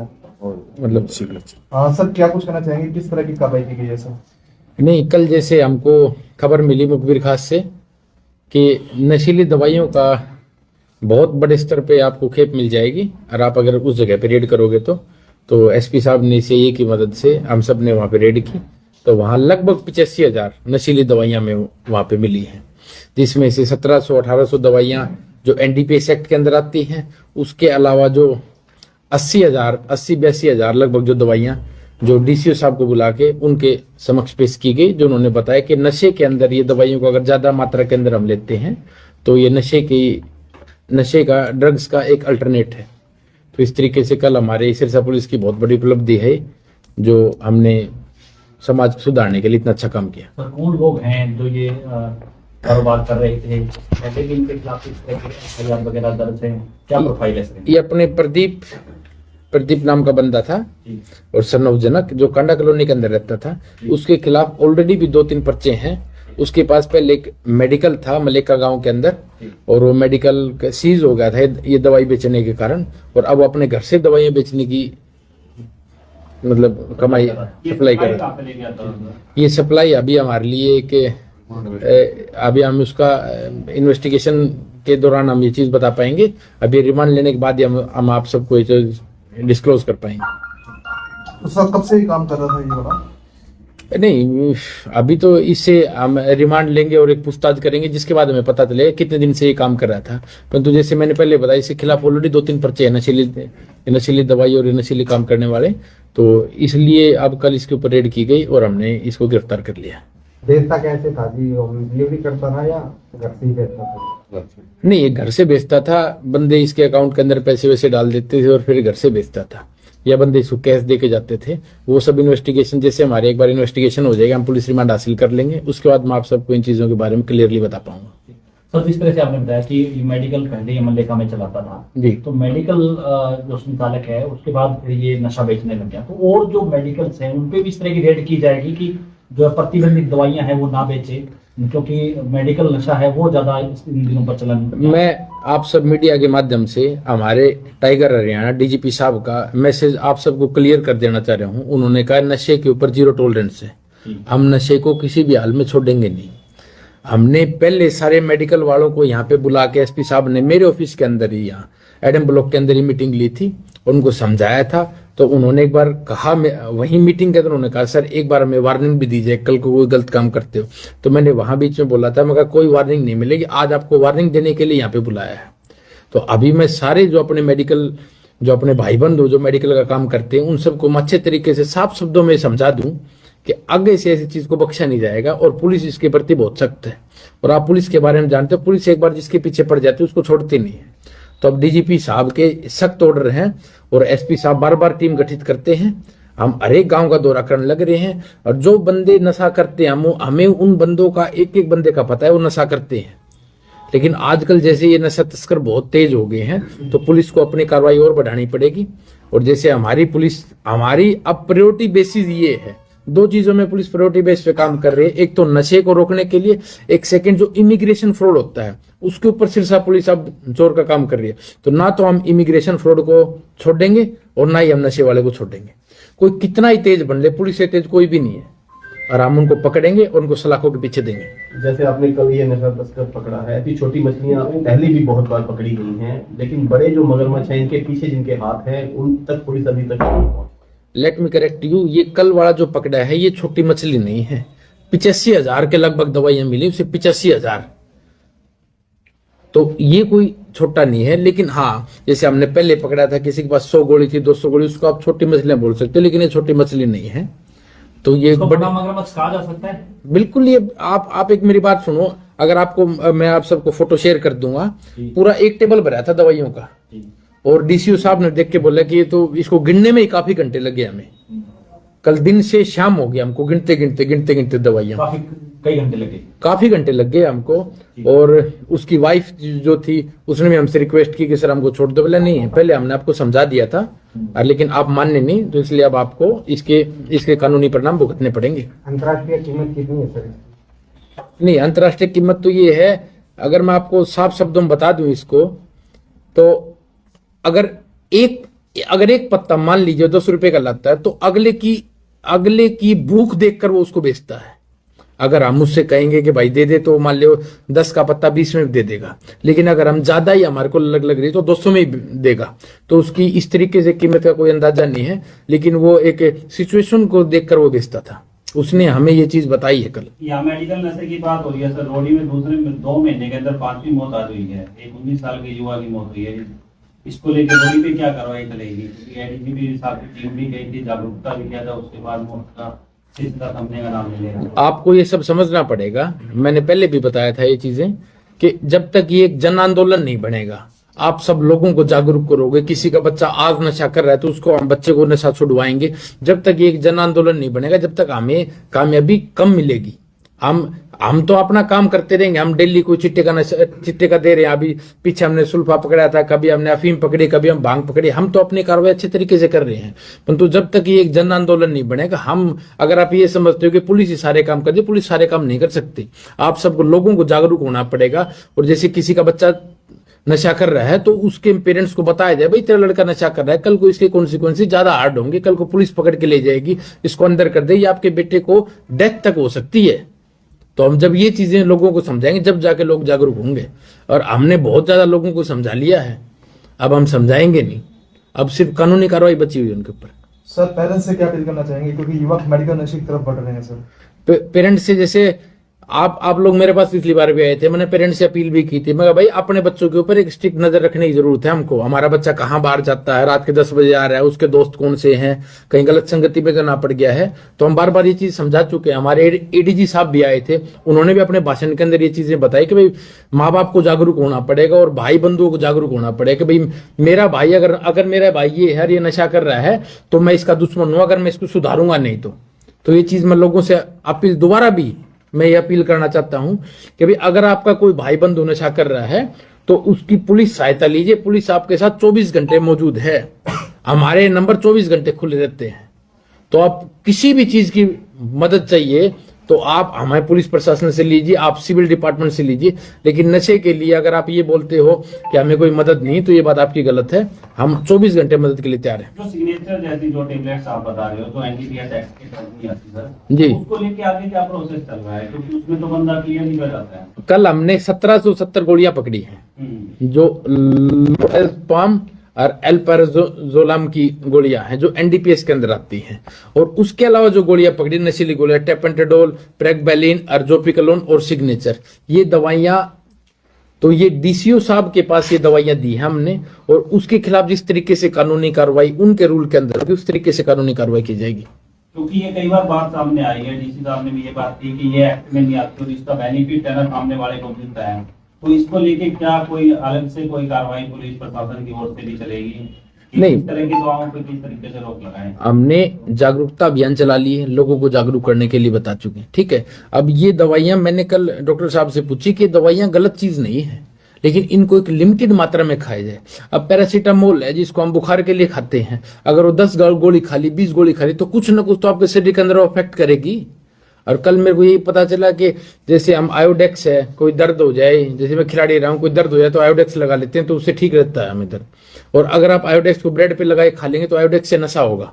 मिला और मतलब सर क्या कुछ कहना चाहेंगे, किस तरह की कार्रवाई की गई है सर? नहीं, कल जैसे हमको खबर मिली मुखबिर खास से कि नशीली दवाइयों का बहुत बड़े स्तर पे आपको खेप मिल जाएगी और आप अगर उस जगह पे रेड करोगे तो एसपी साहब ने सीआईए की मदद से हम सब ने वहाँ पे रेड की, तो वहाँ लगभग 85,000 नशीली दवाइयाँ में वहाँ पे मिली हैं, जिसमें से 1700-1800 दवाइयाँ जो एनडीपीएस एक्ट के अंदर आती हैं, उसके अलावा जो 80,000 लगभग जो दवाइयाँ जो डीसीओ साहब को बुला के उनके समक्ष पेश की गई, जो उन्होंने बताया कि नशे के अंदर ये दवाइयों को अगर ज्यादा मात्रा के अंदर हम लेते हैं तो ये नशे का ड्रग्स का एक अल्टरनेट है। तो इस तरीके से कल हमारे सिरसा पुलिस की बहुत बड़ी उपलब्धि है जो हमने समाज को सुधारने के लिए इतना अच्छा काम किया। सर कौन लोग हैं जो ये कारोबार कर रहे थे, ऐसे भी इनके खिलाफ इस तरह के एफआईआर वगैरह दर्ज है, क्या प्रोफाइल है सर? ये अपने प्रदीप नाम का बंदा था और सन्नौजनक जो कांडा कॉलोनी के अंदर रहता था, उसके खिलाफ ऑलरेडी भी 2-3 पर्चे हैं। उसके पास पहले एक मेडिकल था मलेका गांव के अंदर और वो मेडिकल सीज हो गया था ये दवाई बेचने के कारण, और अब अपने घर से दवाइयां बेचने की मतलब कमाई सप्लाई कर। ये सप्लाई अभी हमारे लिए एक अभी हम उसका इन्वेस्टिगेशन के दौरान हम ये चीज बता पाएंगे। अभी रिमांड लेने के बाद हम आप सबको ये चीज डिस्क्लोज कर पाएंगे। तो सर कब से ही काम कर रहा था ये वाला? नहीं, अभी तो इससे हम रिमांड लेंगे और एक पूछताछ करेंगे, जिसके बाद हमें पता चलेगा कितने दिन से ये काम कर रहा था। परंतु जैसे मैंने पहले बताया, इसके खिलाफ ऑलरेडी 2-3 पर्चे हैं नशीली दवाई और नशीली काम करने वाले, तो इसलिए अब कल इसके ऊपर रेड की गई और हमने इसको गिरफ्तार कर लिया। बेचता कैसे था जी? डिलीवरी करता था या घर से ही बेचता था? नहीं, ये घर से बेचता था, बंदे इसके अकाउंट के अंदर पैसे वैसे डाल देते थे और फिर घर से बेचता था, या बंदे इसको कैश दे के जाते थे। वो सब इन्वेस्टिगेशन, जैसे हमारे एक बार इन्वेस्टिगेशन हो जाएगा, हम पुलिस रिमांड हासिल कर लेंगे, उसके बाद मैं आप सबको इन चीजों के बारे में क्लियरली बता पाऊंगा। सर जिस तरह से आपने बताया कि ये मेडिकल पहले ये मल्लिका में चलाता था जी, तो मेडिकल जो संचालक है उसके बाद फिर ये नशा बेचने लग गया, तो और जो मेडिकल्स हैं उन पे भी इस तरह की रेड की जाएगी कि जो प्रतिबंधित दवाइयां हैं वो ना बेचे, क्योंकि मेडिकल नशा है वो ज्यादा इन दिनों पर चलन। मैं आप सब मीडिया के माध्यम से हमारे टाइगर हरियाणा डीजीपी साहब का मैसेज आप सबको क्लियर कर देना चाह रहा हूँ। उन्होंने कहा नशे के ऊपर 0 टॉलरेंस है, हम नशे को किसी भी हाल में छोड़ेंगे नहीं। हमने पहले सारे मेडिकल वालों को यहाँ पे बुला के एसपी साहब ने मेरे ऑफिस के अंदर ही, यहाँ एडम ब्लॉक के अंदर ही मीटिंग ली थी और उनको समझाया था। तो उन्होंने एक बार कहा, वही मीटिंग के अंदर उन्होंने कहा सर एक बार हमें वार्निंग भी दीजिए, कल को कोई गलत काम करते हो। तो मैंने वहां बीच में बोला था, मगर कोई वार्निंग नहीं मिलेगी, आज आपको वार्निंग देने के लिए यहाँ पे बुलाया है। तो अभी मैं सारे जो अपने भाई बंधु जो मेडिकल का काम करते हैं उन सबको मैं अच्छे तरीके से साफ शब्दों में समझा दूं कि आगे से ऐसी चीज को बख्शा नहीं जाएगा और पुलिस इसके प्रति बहुत सख्त है। और आप पुलिस के बारे में जानते हो, पुलिस एक बार जिसके पीछे पड़ जाती है उसको छोड़ती नहीं है। तो अब डीजीपी साहब के सख्त ऑर्डर हैं और एसपी साहब बार-बार टीम गठित करते हैं। हम हर एक गांव का दौरा करने लग रहे हैं और जो बंदे नशा करते हैं हमें उन बंदों का एक बंदे का पता है वो नशा करते हैं। लेकिन आजकल जैसे ये नशा तस्कर बहुत तेज हो गए हैं तो पुलिस को अपनी कार्रवाई और बढ़ानी पड़ेगी। और जैसे हमारी अब प्रायोरिटी बेसिस ये है, 2 चीजों में पुलिस प्रायोरिटी बेस पे काम कर रही है। एक तो नशे को रोकने के लिए, एक सेकंड जो इमिग्रेशन फ्रॉड होता है उसके ऊपर सिरसा पुलिस अब जोर का काम कर रही है। तो ना तो हम इमिग्रेशन फ्रॉड को छोड़ेंगे और ना ही हम नशे वाले को छोड़ेंगे। कोई कितना ही तेज बन ले, पुलिस से तेज कोई भी नहीं है, और हम उनको पकड़ेंगे और उनको सलाखों के पीछे देंगे। जैसे आपने कल ये नशा तस्कर पकड़ा है, ऐसी छोटी मछलियां पहले भी बहुत बार पकड़ी गई हैं, लेकिन बड़े जो मगरमच्छ हैं इनके पीछे जिनके हाथ हैं उन तक पुलिस अभी तक नहीं पहुंची। लेट मी करेक्ट यू, ये कल वाला जो पकड़ा है ये छोटी मछली नहीं है। 85,000 के लगभग दवाइयां मिली उसे, 85,000। तो ये कोई छोटा नहीं है। लेकिन हाँ, जैसे हमने पहले पकड़ा था किसी के पास 100 गोली थी, 200 गोली, उसको आप छोटी मछलियां बोल सकते हो, लेकिन ये छोटी मछली नहीं है। तो ये बड़ा मगरमच्छ कहा जा सकता है बिल्कुल। ये आप एक मेरी बात सुनो, अगर आपको मैं आप सबको फोटो शेयर कर दूंगा, पूरा एक टेबल भरा था दवाइयों का और डीसीओ साहब ने देख के बोला कि ये तो इसको गिनने में ही काफी घंटे लगे हमें। कल दिन से शाम हो गया हमको गिनते गिनते दवाइयां, काफी घंटे लग गए हमको। और उसकी वाइफ जो थी उसने भी हमसे रिक्वेस्ट की कि सर हमको छोड़ दो। बोला नहीं, पहले हमने आपको समझा दिया था लेकिन आप मानने नहीं, तो इसलिए अब आपको इसके कानूनी परिणाम भुगतने पड़ेंगे। अंतर्राष्ट्रीय कीमत कितनी है सर? नहीं, अंतर्राष्ट्रीय कीमत तो ये है, अगर मैं आपको साफ शब्दों में बता दूं इसको, तो अगर एक अगर एक पत्ता मान लीजिए 10 रुपए का लाता है तो अगले की भूख देखकर वो उसको बेचता है। अगर हम उससे कहेंगे कि भाई दे दे तो मान लो 10 का पत्ता 20 में दे देगा, लेकिन अगर हम ज्यादा ही हमारे को लग रही तो 200 में ही देगा। तो उसकी इस तरीके से कीमत का कोई अंदाजा नहीं है, लेकिन वो एक सिचुएशन को देखकर वो बेचता था। उसने हमें ये चीज बताई है कल। यहाँ मेडिकल नशे की बात हो रही है सर। रोडी में 2 महीने के अंदर 5वीं मौत आज हुई है। एक 19 साल के युवा की मौत हुई है। इसको लेकर रोडी पे क्या कार्रवाई करेगी? क्योंकि एडीजीपी साहब की टीम भी गई थी, जागरूकता भी किया था, उसके बाद मौत का सिलसिला थमने का नाम नहीं ले रहा। आपको ये सब समझना पड़ेगा, मैंने पहले भी बताया था ये चीजें, कि जब तक ये एक जन आंदोलन नहीं बनेगा, आप सब लोगों को जागरूक करोगे। किसी का बच्चा आज नशा कर रहा है तो उसको हम बच्चे को नशा छुड़वाएंगे। जब तक ये एक जन आंदोलन नहीं बनेगा, जब तक हमें कामयाबी कम मिलेगी। हम तो अपना काम करते रहेंगे। हम डेली कोई चिट्टे का दे रहे हैं। अभी पीछे हमने सुल्फा पकड़ा था, कभी हमने अफीम पकड़ी, कभी हम भांग पकड़ी। हम तो अपनी कार्रवाई अच्छे तरीके से कर रहे हैं, परंतु जब तक ये एक जन आंदोलन नहीं बनेगा, हम अगर आप ये समझते हो कि पुलिस ही सारे काम कर दे, पुलिस सारे काम नहीं कर सकती। आप सबको लोगों को जागरूक होना पड़ेगा। और जैसे किसी का बच्चा नशा कर रहा है तो उसके पेरेंट्स को बताया जाए, भाई तेरा लड़का नशा कर रहा है, कल को इसके कॉन्सिक्वेंसेस ज्यादा हार्ड होंगे, कल को पुलिस पकड़ के ले जाएगी, इसको अंदर कर दे, या आपके बेटे को डेथ तक हो सकती है। तो हम जब ये चीजें लोगों को समझाएंगे, जब जाके लोग जागरूक होंगे। और हमने बहुत ज्यादा लोगों को समझा लिया है, अब हम समझाएंगे नहीं, अब सिर्फ कानूनी कार्रवाई बची हुई है उनके ऊपर। सर पेरेंट्स से क्या अपील करना चाहेंगे, क्योंकि युवक मेडिकल नशे की तरफ बढ़ रहे हैं सर? पेरेंट्स से, जैसे आप लोग मेरे पास पिछली बार भी आए थे, मैंने पेरेंट्स से अपील भी की थी। मैं भाई अपने बच्चों के ऊपर एक स्ट्रिक्ट नजर रखने की जरूरत है हमको। हमारा बच्चा कहाँ बाहर जाता है, रात के 10 बजे आ रहा है, उसके दोस्त कौन से हैं, कहीं गलत संगति में ना पड़ गया है। तो हम बार बार ये चीज समझा चुके हैं। हमारे एडीजी साहब भी आए थे, उन्होंने भी अपने भाषण के अंदर ये चीजें बताई कि भाई माँ बाप को जागरूक होना पड़ेगा और भाई बंधुओं को जागरूक होना पड़ेगा कि भाई मेरा भाई अगर मेरा भाई ये है, ये नशा कर रहा है, तो मैं इसका दुश्मन हूं, अगर मैं इसको सुधारूंगा नहीं तो ये चीज मैं लोगों से अपील दोबारा भी मैं ये अपील करना चाहता हूं कि भाई अगर आपका कोई भाई बंधु नशा कर रहा है तो उसकी पुलिस सहायता लीजिए। पुलिस आपके साथ 24 घंटे मौजूद है, हमारे नंबर 24 घंटे खुले रहते हैं। तो आप किसी भी चीज की मदद चाहिए तो आप हमारे पुलिस प्रशासन से लीजिए, आप सिविल डिपार्टमेंट से लीजिए। लेकिन नशे के लिए अगर आप ये बोलते हो कि हमें कोई मदद नहीं, तो ये बात आपकी गलत है। हम 24 घंटे मदद के लिए तैयार हैं। जो सिग्नेचर जैसी जो टेबलेट्स आप बता रहे हो, जो एनडीपीएस एक्ट के तहत नहीं आती सर, जी, तो उसको लेके आगे क्या प्रोसेस चल रहा है? क्योंकि उसमें तो बंदा क्लियर निकल जाता है। कल हमने 1770 गोलियां पकड़ी हैं, जो एल्पाम और एल्पाराजोलाम की गोलियां हैं, जो एनडीपीएस के अंदर आती हैं। और उसके अलावा जो गोलियां पकड़ी, नशीली गोलियां, टेपेंटाडोल, प्रेगबैलिन, अर्जोपिकलोन और सिग्नेचर, ये दवाइयां, तो ये डीसीओ साहब के पास ये दवाइयां दी हैं हमने। और उसके खिलाफ जिस तरीके से कानूनी कार्रवाई उनके रूल के अंदर होगी, उस तरीके से कानूनी कार्रवाई की जाएगी। क्योंकि ये कई बार बात सामने आई है, डीसी साहब ने भी ये बात की कि ये एक्ट में नहीं आती और इसका बेनिफिट है ना सामने वाले को मिलता है। तो इसको लेके क्या कोई अलग से कोई कार्रवाई पुलिस प्रशासन की ओर से भी चलेगी? नहीं, इस तरह की दवाओं पर किस तरीके से रोक लगाएं? हमने जागरूकता अभियान चला ली है, लोगों को जागरूक करने के लिए बता चुके हैं, ठीक है। अब ये दवाइयां, मैंने कल डॉक्टर साहब से पूछी कि दवाइयां गलत चीज नहीं है, लेकिन इनको एक लिमिटेड मात्रा में खाया जाए। अब पैरासीटामोल है जिसको हम बुखार के लिए खाते हैं, अगर वो 10 गोली खा ली, 20 गोली खा ली, तो कुछ ना कुछ तो आपके शरीर के अंदर अफेक्ट करेगी। और कल मेरे को यही पता चला कि जैसे हम आयोडेक्स है, कोई दर्द हो जाए, जैसे मैं खिलाड़ी रहा हूँ, कोई दर्द हो जाए तो आयोडेक्स लगा लेते हैं, तो उससे ठीक रहता है हमें दर्द। और अगर आप आयोडेक्स को ब्रेड पे लगाए खा लेंगे तो आयोडेक्स से नशा होगा।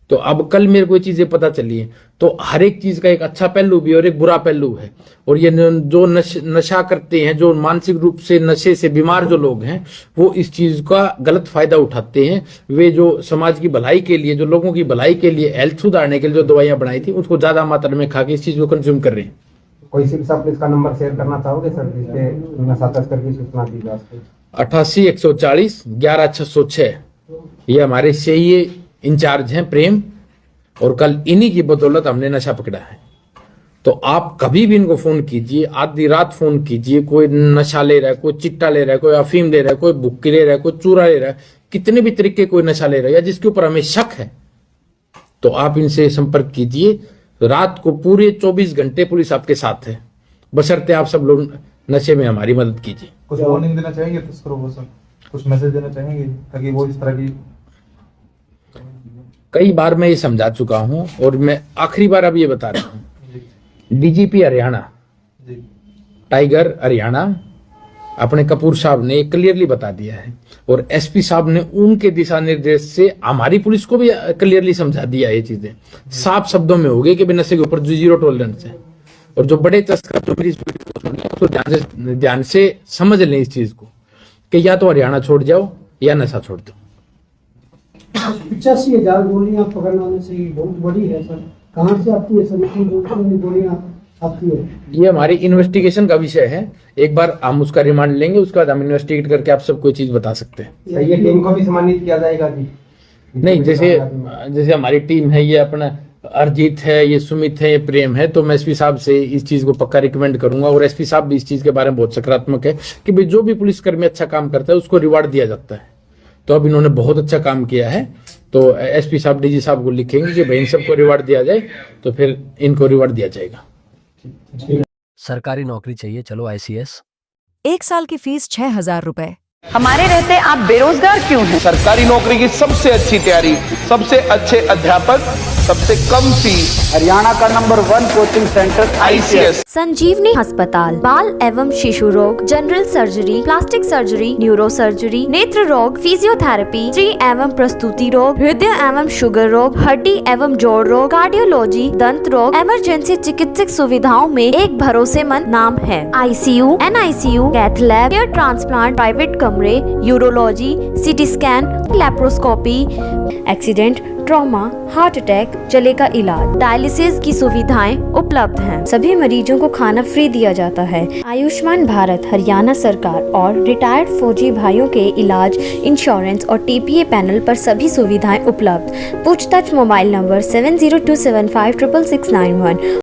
तो अब कल मेरे को ये चीजें पता चली है। तो हर एक चीज का एक अच्छा पहलू भी और एक बुरा पहलू है। और ये जो नशा करते हैं, जो मानसिक रूप से नशे से बीमार जो लोग हैं, वो इस चीज का गलत फायदा उठाते हैं। वे जो समाज की भलाई के लिए, जो लोगों की भलाई के लिए, हेल्थ सुधारने के लिए जो दवाइयां बनाई थी, उसको ज्यादा मात्रा में खा के इस चीज को कंज्यूम कर रहे हैं। कोई सिर्फ आप इसका नंबर शेयर करना चाहोगे सर, जिसपे नशा तस्कर की सूचना दी जा सके? 88 140 11 606, ये हमारे सीआईए इंचार्ज हैं प्रेम, और कल इन्हीं की बदौलत हमने नशा पकड़ा है। तो आप कभी भी इनको फोन कीजिए, आधी रात फोन कीजिए, कोई नशा ले रहा है, कोई चिट्टा ले रहा है, कोई अफीम ले रहा है, कोई भुक्की ले रहा है, कोई चूरा ले रहा है, कितने भी तरीके कोई नशा ले रहा है या जिसके ऊपर हमें शक है, तो आप इनसे संपर्क कीजिए। रात को पूरे 24 घंटे पुलिस आपके साथ है, बशर्ते आप सब लोग नशे में हमारी मदद कीजिए। कुछ वार्निंग देना चाहेंगे तस्करों को सर, कुछ मैसेज देना चाहेंगे ताकि वो इस तरह की? कई बार मैं ये समझा चुका हूं और मैं आखिरी बार अब ये बता रहा हूं। डीजीपी हरियाणा, टाइगर हरियाणा, अपने कपूर साहब ने क्लियरली बता दिया है, और एसपी साहब ने उनके दिशा निर्देश से हमारी पुलिस को भी क्लियरली समझा दिया ये चीजें, साफ शब्दों में हो गई कि नशे के ऊपर जीरो टॉलरेंस है। और जो बड़े तस्कर जो मेरी तो ध्यान से समझ लें इस चीज को कि या तो हरियाणा छोड़ जाओ या नशा छोड़ दो। 85,000 गोलियां पकड़ने से बहुत बड़ी है सर, कहाँ से आती है सर इतनी गोलियां आती है? ये हमारी इन्वेस्टिगेशन का विषय है, एक बार हम उसका रिमांड लेंगे, उसके बाद हम इन्वेस्टिगेट करके आप सबको चीज बता सकते हैं। ये टीम को भी सम्मानित किया जाएगा जी? नहीं, जैसे हमारी टीम है, ये अपना अरजीत है, ये सुमित है, ये प्रेम है, तो मैं एसपी साहब से इस चीज को पक्का रिकमेंड करूंगा, और एसपी साहब भी इस चीज के बारे में बहुत सकारात्मक है कि भाई जो भी पुलिसकर्मी अच्छा काम करता है उसको रिवार्ड दिया जाता है। तो अब इन्होंने बहुत अच्छा काम किया है, तो एसपी साहब डीजी साहब को लिखेंगे कि भाई इन सबको रिवार्ड दिया जाए, तो फिर इनको रिवार्ड दिया जाएगा। सरकारी नौकरी चाहिए, चलो ICS। 1 साल की फीस 6,000 रुपए। हमारे रहते आप बेरोजगार क्यों हैं? सरकारी नौकरी की सबसे अच्छी तैयारी, सबसे अच्छे अध्यापक, सबसे कम फीस, हरियाणा का नंबर 1 कोचिंग सेंटर ICS। संजीवनी अस्पताल, बाल एवं शिशु रोग, general surgery, plastic surgery, neuro surgery, नेत्र रोग, फिजियोथेरेपी, स्त्री एवं प्रस्तुति रोग, हृदय एवं शुगर रोग, हड्डी एवं जोड़ रोग, कार्डियोलॉजी, दंत रोग, इमरजेंसी चिकित्सक सुविधाओं में एक भरोसेमंद नाम है। ICU, NICU, cath lab, hair transplant, private कमरे, urology, CT scan, laparoscopy, accident, trauma, heart attack, जले का इलाज, डायलिसिस की सुविधाएं उपलब्ध हैं। सभी मरीजों को खाना फ्री दिया जाता है। आयुष्मान भारत हरियाणा सरकार और रिटायर्ड फौजी भाइयों के इलाज, इंश्योरेंस और TPA पैनल पर सभी सुविधाएं उपलब्ध। पूछताछ मोबाइल नंबर 7027566691।